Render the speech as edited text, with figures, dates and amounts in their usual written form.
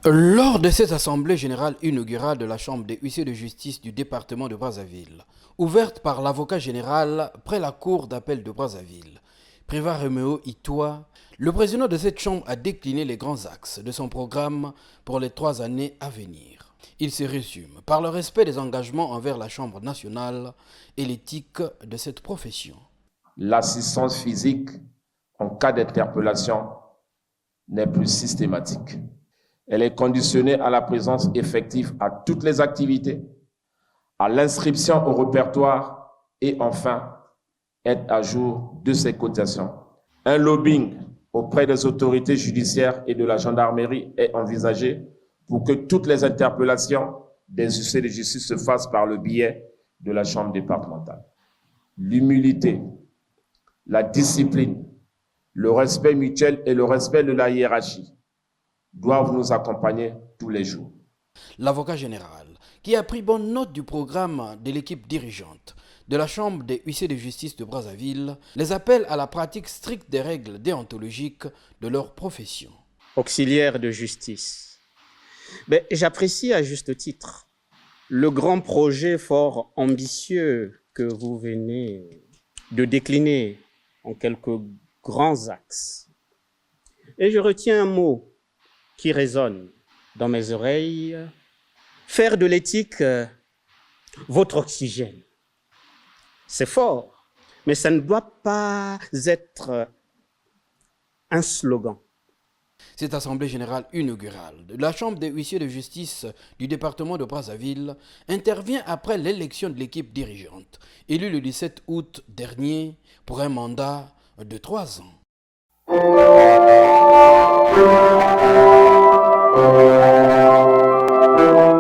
Lors de cette assemblée générale inaugurale de la Chambre des huissiers de justice du département de Brazzaville, ouverte par l'avocat général près la cour d'appel de Brazzaville, Préva Roméo Itoa, le président de cette chambre a décliné les grands axes de son programme pour les 3 années à venir. Il se résume par le respect des engagements envers la Chambre nationale et l'éthique de cette profession. L'assistance physique en cas d'interpellation n'est plus systématique. Elle est conditionnée à la présence effective à toutes les activités, à l'inscription au répertoire et enfin, être à jour de ses cotisations. Un lobbying auprès des autorités judiciaires et de la gendarmerie est envisagé pour que toutes les interpellations des huissiers de justice se fassent par le biais de la chambre départementale. L'humilité, la discipline, le respect mutuel et le respect de la hiérarchie doivent nous accompagner tous les jours. L'avocat général, qui a pris bonne note du programme de l'équipe dirigeante de la Chambre des huissiers de justice de Brazzaville, les appelle à la pratique stricte des règles déontologiques de leur profession. Auxiliaire de justice. J'apprécie à juste titre le grand projet fort ambitieux que vous venez de décliner en quelques grands axes. Et je retiens un mot qui résonne dans mes oreilles: faire de l'éthique votre oxygène. C'est fort, mais ça ne doit pas être un slogan. Cette assemblée générale inaugurale de la Chambre des huissiers de justice du département de Brazzaville intervient après l'élection de l'équipe dirigeante, élue le 17 août dernier pour un mandat de 3 ans.